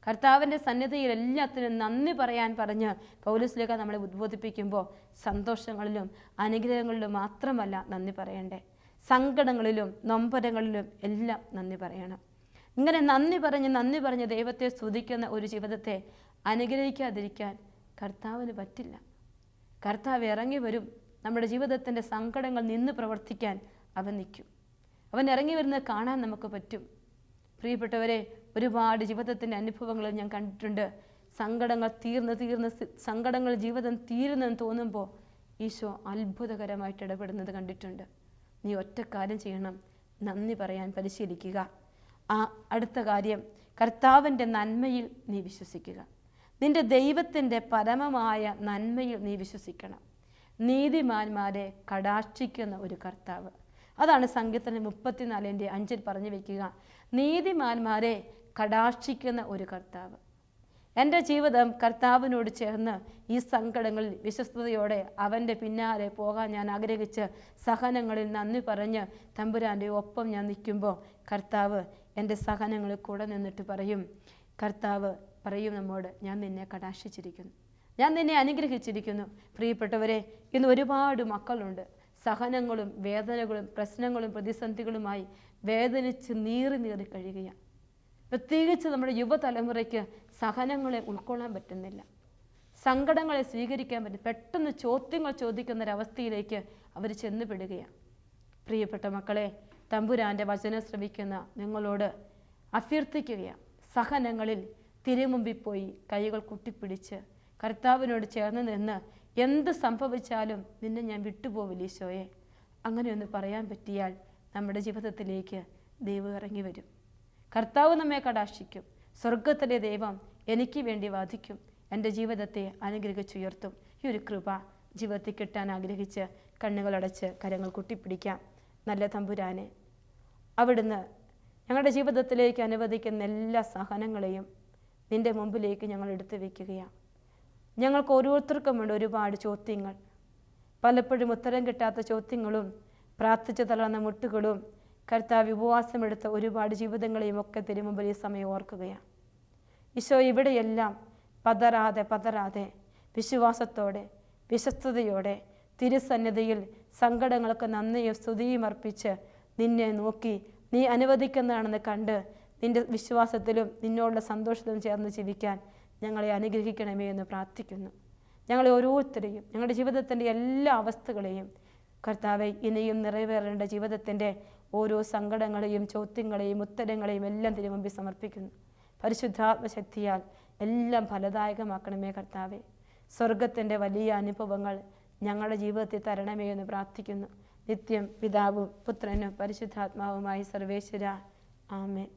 Speaker 2: കർത്താവിൻ്റെ സന്നിധിയിൽ എല്ലാത്തിനും നന്ദി പറയാൻ പറഞ്ഞ് പൗലോസ് നമ്മളെ ഉദ്ബോധിപ്പിക്കുമ്പോൾ സന്തോഷങ്ങളിലും അനുഗ്രഹങ്ങളിലും മാത്രമല്ല നന്ദി പറയണ്ടേ, സങ്കടങ്ങളിലും നൊമ്പരങ്ങളിലും എല്ലാം നന്ദി പറയണം. ഇങ്ങനെ നന്ദി പറഞ്ഞ് ദൈവത്തെ സ്തുതിക്കുന്ന ഒരു ജീവിതത്തെ അനുഗ്രഹിക്കാതിരിക്കാൻ കർത്താവിന് പറ്റില്ല. കർത്താവ് ഇറങ്ങി വരും. നമ്മുടെ ജീവിതത്തിൻ്റെ സങ്കടങ്ങൾ നിന്ന് പ്രവർത്തിക്കാൻ അവൻ നിൽക്കും. അവൻ ഇറങ്ങി വരുന്നത് കാണാൻ നമുക്ക് പറ്റും. പ്രിയപ്പെട്ടവരെ, ഒരുപാട് ജീവിതത്തിൻ്റെ അനുഭവങ്ങൾ ഞാൻ കണ്ടിട്ടുണ്ട്. സങ്കടങ്ങൾ സങ്കടങ്ങൾ ജീവിതം തീരുന്നെന്ന് തോന്നുമ്പോൾ ഈശോ അത്ഭുതകരമായിട്ട് ഇടപെടുന്നത് കണ്ടിട്ടുണ്ട്. നീ ഒറ്റ കാര്യം ചെയ്യണം, നന്ദി പറയാൻ പരിശീലിക്കുക. അടുത്ത കാര്യം, കർത്താവിൻ്റെ നന്മയിൽ നീ വിശ്വസിക്കുക. നിന്റെ ദൈവത്തിൻ്റെ പരമമായ നന്മയിൽ നീ വിശ്വസിക്കണം. നീതിമാന്മാരെ കടാക്ഷിക്കുന്ന ഒരു കർത്താവ്. അതാണ് സങ്കീർത്തനം 34:5 പറഞ്ഞു വയ്ക്കുക. നീതിമാന്മാരെ കടാക്ഷിക്കുന്ന ഒരു കർത്താവ്. എൻ്റെ ജീവിതം കർത്താവിനോട് ചേർന്ന് ഈ സങ്കടങ്ങളിൽ വിശ്വസ്തയോടെ അവൻ്റെ പിന്നാലെ പോകാൻ ഞാൻ ആഗ്രഹിച്ച് സഹനങ്ങളിൽ നന്ദി പറഞ്ഞ് തമ്പുരാൻ്റെ ഒപ്പം ഞാൻ നിൽക്കുമ്പോൾ കർത്താവ് എൻ്റെ സഹനങ്ങളിൽ കൂടെ നിന്നിട്ട് കർത്താവ് പറയും നമ്മോട്, ഞാൻ നിന്നെ കടാക്ഷിച്ചിരിക്കുന്നു, ഞാൻ നിന്നെ അനുഗ്രഹിച്ചിരിക്കുന്നു. പ്രിയപ്പെട്ടവരെ, ഇന്ന് ഒരുപാട് മക്കളുണ്ട് സഹനങ്ങളും വേദനകളും പ്രശ്നങ്ങളും പ്രതിസന്ധികളുമായി വേദനിച്ച് നീറി കഴിയുകയാണ്. പ്രത്യേകിച്ച് നമ്മുടെ യുവതലമുറയ്ക്ക് സഹനങ്ങളെ ഉൾക്കൊള്ളാൻ പറ്റുന്നില്ല, സങ്കടങ്ങളെ സ്വീകരിക്കാൻ പറ്റും. പെട്ടെന്ന് ചോദ്യങ്ങൾ ചോദിക്കുന്നൊരവസ്ഥയിലേക്ക് അവർ ചെന്നുപെടുകയാണ്. പ്രിയപ്പെട്ട മക്കളെ, തമ്പുരാൻ്റെ വചനം ശ്രവിക്കുന്ന നിങ്ങളോട് അഭ്യർത്ഥിക്കുകയാണ്, സഹനങ്ങളിൽ തിരുമുമ്പിൽ പോയി കൈകൾ കുട്ടിപ്പിടിച്ച് കർത്താവിനോട് ചേർന്ന് നിന്ന് എന്ത് സംഭവിച്ചാലും നിന്നെ ഞാൻ വിട്ടുപോവില്ല ഈശോയെ, അങ്ങനെയൊന്ന് പറയാൻ പറ്റിയാൽ നമ്മുടെ ജീവിതത്തിലേക്ക് ദൈവം ഇറങ്ങി വരും. കർത്താവ് നമ്മെ കടാക്ഷിക്കും. സ്വർഗത്തിലെ ദൈവം എനിക്ക് വേണ്ടി വാദിക്കും. എൻ്റെ ജീവിതത്തെ അനുഗ്രഹിച്ചുയർത്തും. ഈ ഒരു കൃപ ജീവിതത്തിൽ കിട്ടാൻ ആഗ്രഹിച്ച് കണ്ണുകളടച്ച് കരങ്ങൾ കുട്ടിപ്പിടിക്കാം. നല്ല തമ്പുരാനെ, അവിടുന്ന് ഞങ്ങളുടെ ജീവിതത്തിലേക്ക് അനുവദിക്കുന്ന എല്ലാ സഹനങ്ങളെയും നിൻ്റെ മുമ്പിലേക്ക് ഞങ്ങൾ എടുത്തു വയ്ക്കുകയാണ്. ഞങ്ങൾക്ക് ഓരോരുത്തർക്കുമുണ്ട് ഒരുപാട് ചോദ്യങ്ങൾ, പലപ്പോഴും ഉത്തരം കിട്ടാത്ത ചോദ്യങ്ങളും പ്രാർത്ഥിച്ചു തളർന്ന മുട്ടുകളും കർത്താവ് ഉപവാസമെടുത്ത ഒരുപാട് ജീവിതങ്ങളെയും ഒക്കെ തിരുമുമ്പിൽ ഈ സമയം ഓർക്കുകയാണ്. ഈശോ ഇവിടെയെല്ലാം പതറാതെ വിശ്വാസത്തോടെ വിശ്വസ്തയോടെ തിരുസന്നിധിയിൽ സങ്കടങ്ങൾക്ക് നന്ദിയും സ്തുതിയും അർപ്പിച്ച് നിന്നെ നോക്കി നീ അനുവദിക്കുന്നതാണെന്ന് കണ്ട് നിൻ്റെ വിശ്വാസത്തിലും നിന്നോടുള്ള സന്തോഷത്തിലും ചേർന്ന് ജീവിക്കാൻ ഞങ്ങളെ അനുഗ്രഹിക്കണമേ എന്ന് പ്രാർത്ഥിക്കുന്നു. ഞങ്ങളെ ഓരോരുത്തരെയും ഞങ്ങളുടെ ജീവിതത്തിൻ്റെ എല്ലാ അവസ്ഥകളെയും കർത്താവെ ഇനിയും നിറവേറേണ്ട ജീവിതത്തിൻ്റെ ഓരോ സങ്കടങ്ങളെയും ചോദ്യങ്ങളെയും ഉത്തരങ്ങളെയും എല്ലാം തിരുമുമ്പിൽ സമർപ്പിക്കുന്നു. പരിശുദ്ധാത്മശക്തിയാൽ എല്ലാം ഫലദായകമാക്കണമേ കർത്താവെ. സ്വർഗത്തിൻ്റെ വലിയ അനുഭവങ്ങൾ ഞങ്ങളുടെ ജീവിതത്തിൽ തരണമേ എന്ന് പ്രാർത്ഥിക്കുന്നു. നിത്യം പിതാവും പുത്രനും പരിശുദ്ധാത്മാവുമായി സർവേശ്വര. ആമേൻ.